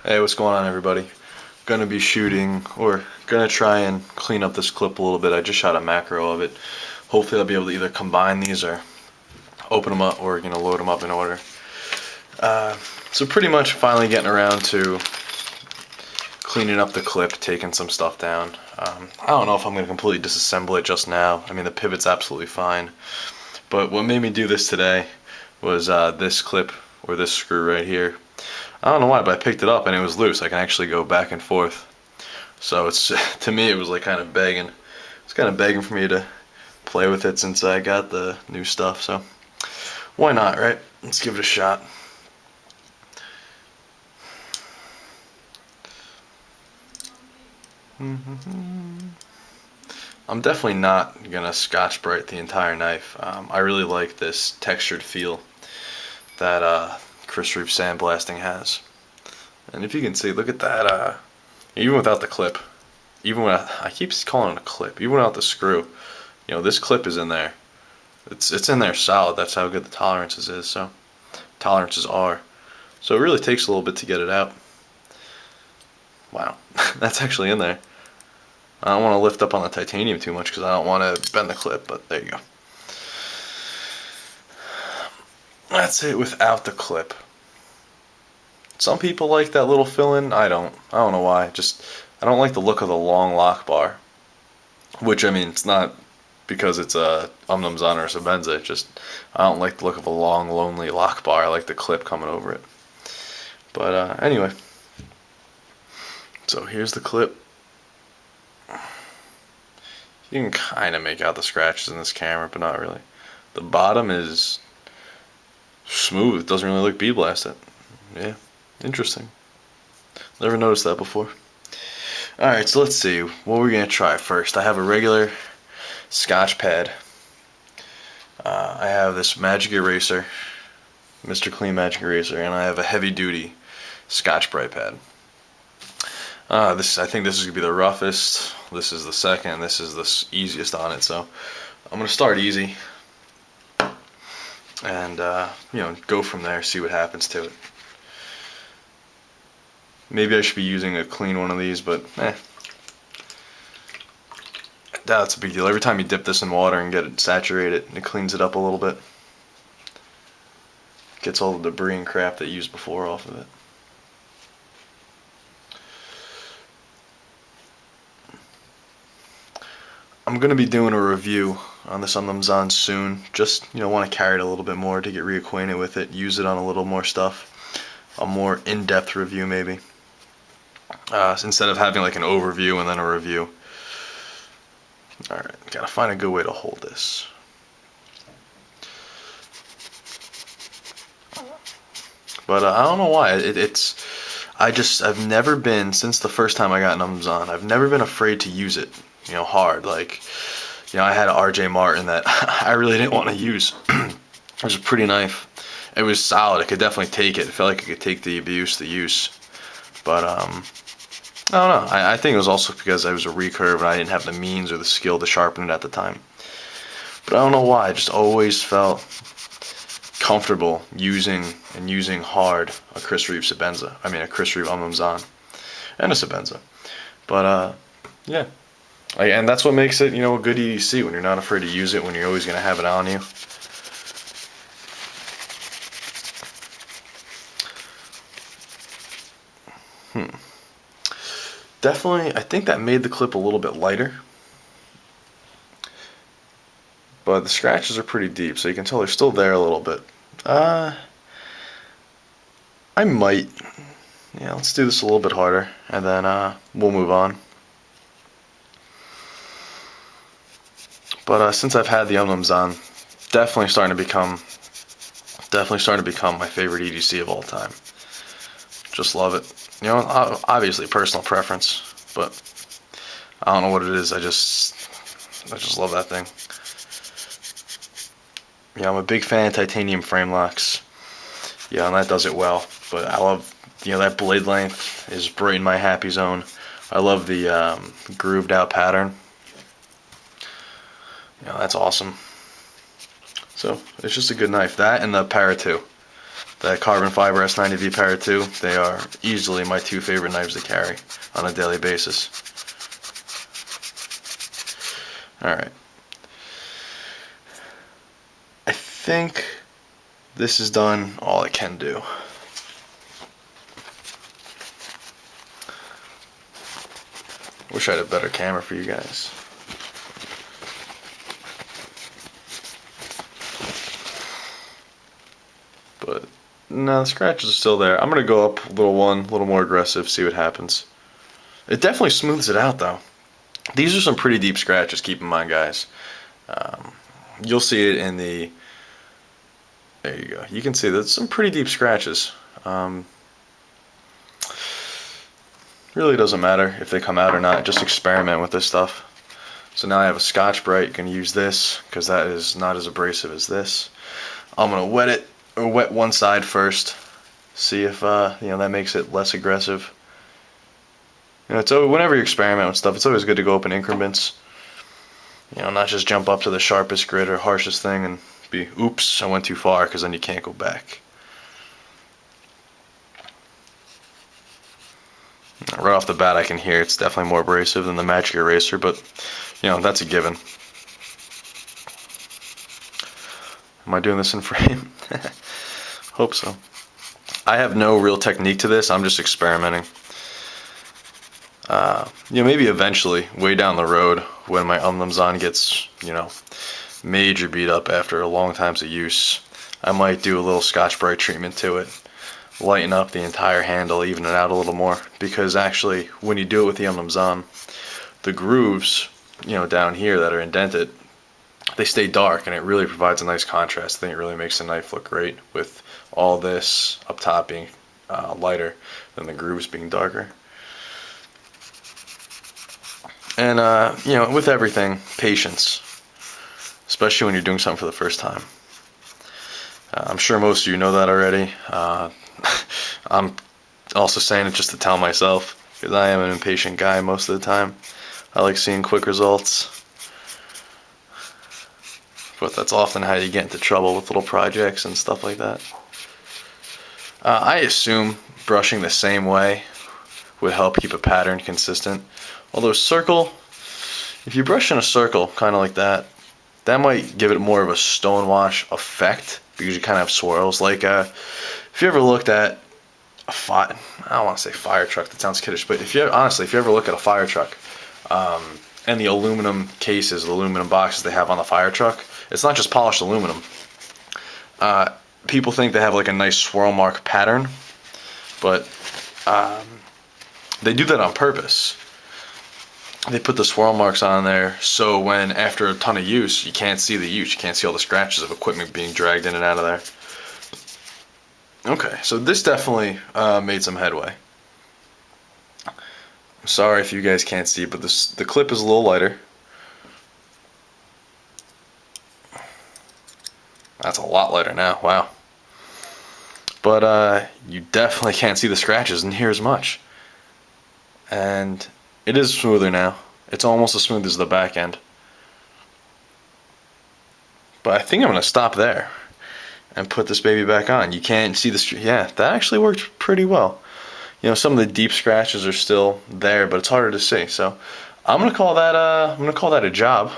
Hey, what's going on, everybody? Gonna be shooting, or gonna try and clean up this clip a little bit. I just shot a macro of it. Hopefully I'll be able to either combine these or open them up, or load them up in order. So pretty much finally getting around to cleaning up the clip, taking some stuff down. I don't know if I'm gonna completely disassemble it just now. I mean, the pivot's absolutely fine. But what made me do this today was this clip, or this screw right here. I don't know why, but I picked it up and it was loose. I can actually go back and forth. So it's to me it was like kind of begging. It's kind of begging for me to play with it since I got the new stuff. So why not, right? Let's give it a shot. I'm definitely not gonna Scotch Brite the entire knife. I really like this textured feel that Chris Reeve sandblasting has. And if you can see, look at that. Even without the clip, even when I keep calling it a clip, even without the screw, this clip is in there. It's in there solid. That's how good the tolerances is. So tolerances are. So it really takes a little bit to get it out. Wow, that's actually in there. I don't want to lift up on the titanium too much because I don't want to bend the clip, but there you go. That's it without the clip. Some people like that little fill-in. I don't. I don't know why. Just I don't like the look of the long lock bar. Which, I mean, it's not because it's a Umnumzan or a Sebenza. Just I don't like the look of a long, lonely lock bar. I like the clip coming over it. But anyway, so here's the clip. You can kind of make out the scratches in this camera, but not really. The bottom is smooth. Doesn't really look bee blasted. Yeah, interesting. Never noticed that before. Alright, so let's see. What we're going to try first. I have a regular Scotch pad. I have this Magic Eraser, Mr. Clean Magic Eraser, and I have a heavy duty Scotch Brite pad. I think this is going to be the roughest. This is the second. This is the easiest on it. So I'm going to start easy and go from there, see what happens to it. Maybe I should be using a clean one of these, but that's a big deal. Every time you dip this in water and get it saturated, it cleans it up a little bit. Gets all the debris and crap that you used before off of it. I'm going to be doing a review on this Umnumzan soon. Just, want to carry it a little bit more to get reacquainted with it, use it on a little more stuff. A more in-depth review, maybe. Instead of having like an overview and then a review. Alright, gotta find a good way to hold this. But I don't know why. I've never been, since the first time I got an Umnumzan, I've never been afraid to use it, hard. Like, I had an RJ Martin that I really didn't want to use. It was a pretty knife. It was solid. I could definitely take it. It felt like I could take the abuse, the use. But, I don't know. I think it was also because I was a recurve and I didn't have the means or the skill to sharpen it at the time. But I don't know why. I just always felt comfortable using hard a Chris Reeve Sebenza. I mean, a Chris Reeve Umnumzan and a Sebenza. But, yeah. And that's what makes it, a good EDC when you're not afraid to use it, when you're always going to have it on you. Definitely, I think that made the clip a little bit lighter. But the scratches are pretty deep, so you can tell they're still there a little bit. I might. Yeah, let's do this a little bit harder, and then we'll move on. But since I've had the Umnumzan, definitely starting to become my favorite EDC of all time. Just love it. Obviously personal preference, but I don't know what it is. I just love that thing. I'm a big fan of titanium frame locks. And that does it well. But I love, that blade length is right in my happy zone. I love the grooved out pattern. That's awesome. So it's just a good knife. That and the Para 2. that carbon fiber S90V Para 2. They are easily my 2 favorite knives to carry on a daily basis. Alright. I think this has done all it can do. Wish I had a better camera for you guys. But no, the scratches are still there. I'm gonna go up a little more aggressive, see what happens. It definitely smooths it out though. These are some pretty deep scratches, keep in mind, guys. You'll see it in the, there you go. You can see that's some pretty deep scratches. Really doesn't matter if they come out or not, just experiment with this stuff. So now I have a Scotch Brite. You can use this because that is not as abrasive as this. I'm gonna wet it, or wet one side first. See if that makes it less aggressive. It's whenever you experiment with stuff, it's always good to go up in increments. Not just jump up to the sharpest grit or harshest thing and be, oops, I went too far, because then you can't go back. Right off the bat, I can hear it's definitely more abrasive than the Magic Eraser, but that's a given. Am I doing this in frame? Hope so. I have no real technique to this. I'm just experimenting. Maybe eventually, way down the road, when my Zahn gets, major beat up after a long times of use, I might do a little Scotch Brite treatment to it, lighten up the entire handle, even it out a little more. Because actually, when you do it with the Zahn, the grooves, down here that are indented, they stay dark, and it really provides a nice contrast. I think it really makes the knife look great with all this up top being lighter than the grooves being darker. And with everything, patience, especially when you're doing something for the first time. I'm sure most of you know that already. I'm also saying it just to tell myself, because I am an impatient guy most of the time. I like seeing quick results. But that's often how you get into trouble with little projects and stuff like that. I assume brushing the same way would help keep a pattern consistent. Although if you brush in a circle, kind of like that, that might give it more of a stonewash effect, because you kind of have swirls. Like, if you ever looked at I don't want to say fire truck, that sounds kiddish, but if you ever look at a fire truck, and the aluminum cases, the aluminum boxes they have on the fire truck, it's not just polished aluminum. People think they have like a nice swirl mark pattern, but they do that on purpose. They put the swirl marks on there so when, after a ton of use, you can't see the use. You can't see all the scratches of equipment being dragged in and out of there. Okay, so this definitely made some headway. I'm sorry if you guys can't see, but the clip is a little lighter. That's a lot lighter now, wow. But you definitely can't see the scratches in here as much. And it is smoother now. It's almost as smooth as the back end. But I think I'm going to stop there and put this baby back on. You can't see the, yeah, that actually worked pretty well. Some of the deep scratches are still there, but it's harder to see. So I'm going to call that a job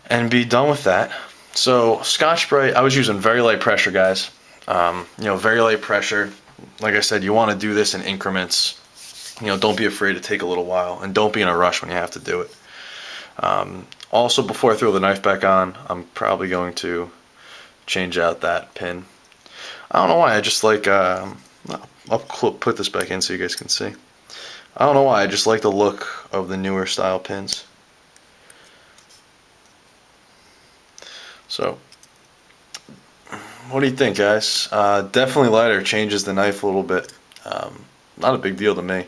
and be done with that. So Scotch Brite, I was using very light pressure, guys. Very light pressure. Like I said, you want to do this in increments. Don't be afraid to take a little while, and don't be in a rush when you have to do it. Also, before I throw the knife back on, I'm probably going to change out that pin. I don't know why, I just like, I'll put this back in so you guys can see. I don't know why, I just like the look of the newer style pins. So, what do you think, guys? Definitely lighter changes the knife a little bit. Not a big deal to me.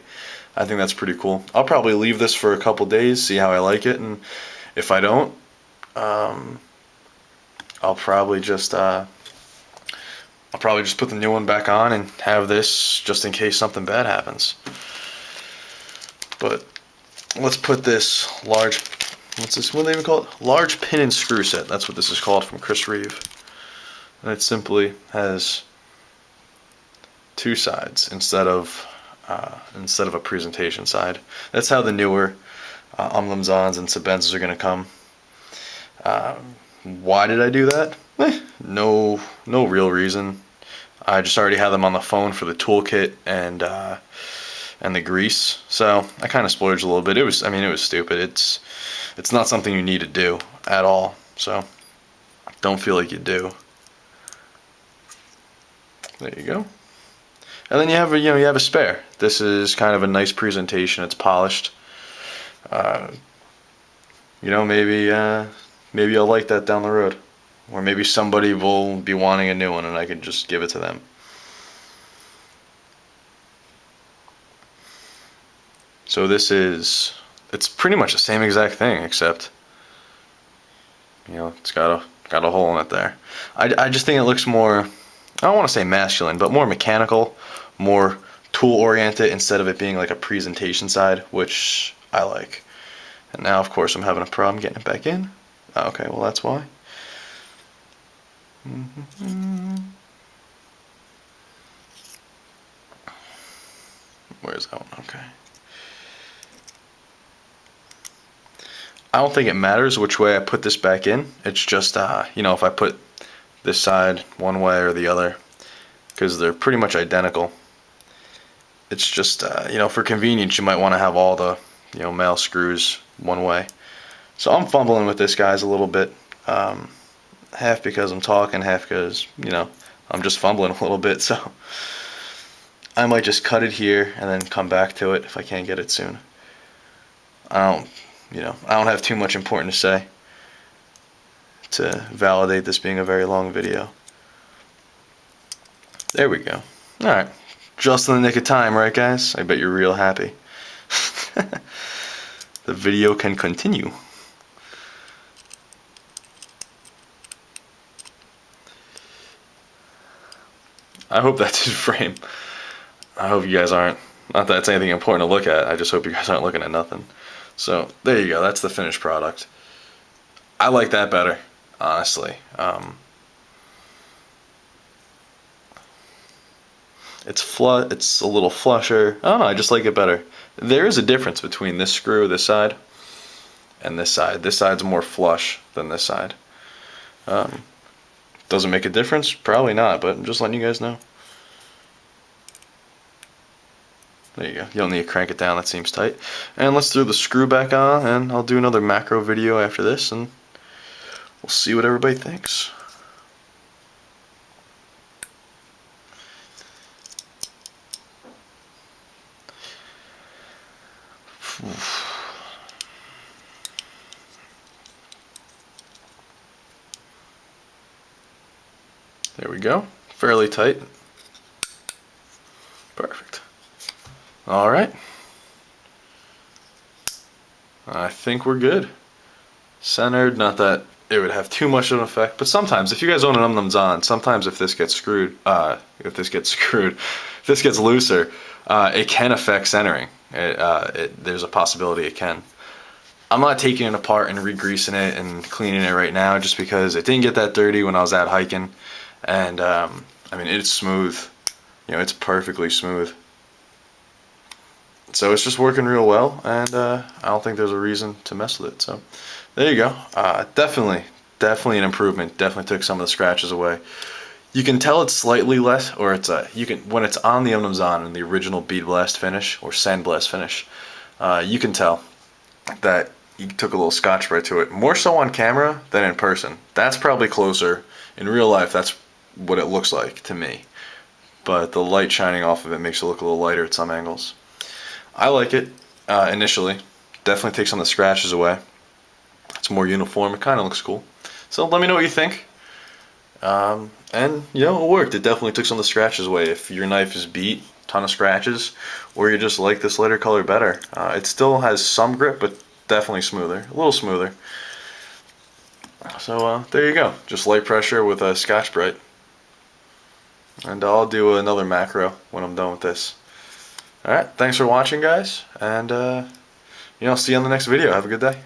I think that's pretty cool. I'll probably leave this for a couple days, see how I like it, and if I don't, I'll probably just put the new one back on and have this just in case something bad happens. But let's put this what do they even call it? Large pin and screw set. That's what this is called, from Chris Reeve. And it simply has two sides instead of a presentation side. That's how the newer Umlimzans and Sebenzas are going to come. Why did I do that? No real reason. I just already had them on the phone for the toolkit and the grease, so I kind of splurged a little bit. It was stupid. It's not something you need to do at all, so don't feel like you do. There you go. And then you have a spare. This is kind of a nice presentation. It's polished. Maybe I'll like that down the road, or maybe somebody will be wanting a new one, and I can just give it to them. So it's pretty much the same exact thing, except it's got a hole in it there. I just think it looks more, I don't want to say masculine, but more mechanical, more tool oriented instead of it being like a presentation side, which I like. And now, of course, I'm having a problem getting it back in. Okay, well, that's why. Where's that one? Okay. I don't think it matters which way I put this back in. It's just, if I put this side one way or the other, because they're pretty much identical. It's just, for convenience, you might want to have all the, male screws one way. So I'm fumbling with this, guys, a little bit. Half because I'm talking, half because, I'm just fumbling a little bit. So I might just cut it here and then come back to it if I can't get it soon. I don't have too much important to say to validate this being a very long video. There we go. Alright. Just in the nick of time, right, guys? I bet you're real happy. The video can continue. I hope that's his frame. I hope you guys aren't. Not that it's anything important to look at. I just hope you guys aren't looking at nothing. So there you go. That's the finished product. I like that better, honestly. It's a little flusher. I don't know. I just like it better. There is a difference between this screw, this side, and this side. This side's more flush than this side. Does it make a difference? Probably not, but I'm just letting you guys know. There you go. You don't need to crank it down, that seems tight. And let's throw the screw back on, and I'll do another macro video after this, and we'll see what everybody thinks. There we go. Fairly tight. Perfect. Alright. I think we're good. Centered, not that it would have too much of an effect, but sometimes, if you guys own an Umlimzan, sometimes if this gets looser, it can affect centering. There's a possibility it can. I'm not taking it apart and re-greasing it and cleaning it right now, just because it didn't get that dirty when I was out hiking. And it's smooth. It's perfectly smooth. So it's just working real well, and I don't think there's a reason to mess with it. So there you go. Definitely an improvement. Definitely took some of the scratches away. You can tell it's slightly less, or when it's on the Umlimzan in the original bead blast finish or sandblast finish, you can tell that you took a little scotch brite to it. More so on camera than in person. That's probably closer. In real life, that's what it looks like to me. But the light shining off of it makes it look a little lighter at some angles. I like it initially. Definitely takes some of the scratches away. It's more uniform. It kind of looks cool. So let me know what you think. And it worked. It definitely took some of the scratches away. If your knife is beat, ton of scratches, or you just like this lighter color better, it still has some grip, but definitely smoother, a little smoother. So there you go. Just light pressure with a scotch brite. And I'll do another macro when I'm done with this. Alright, thanks for watching, guys, and see you on the next video. Have a good day.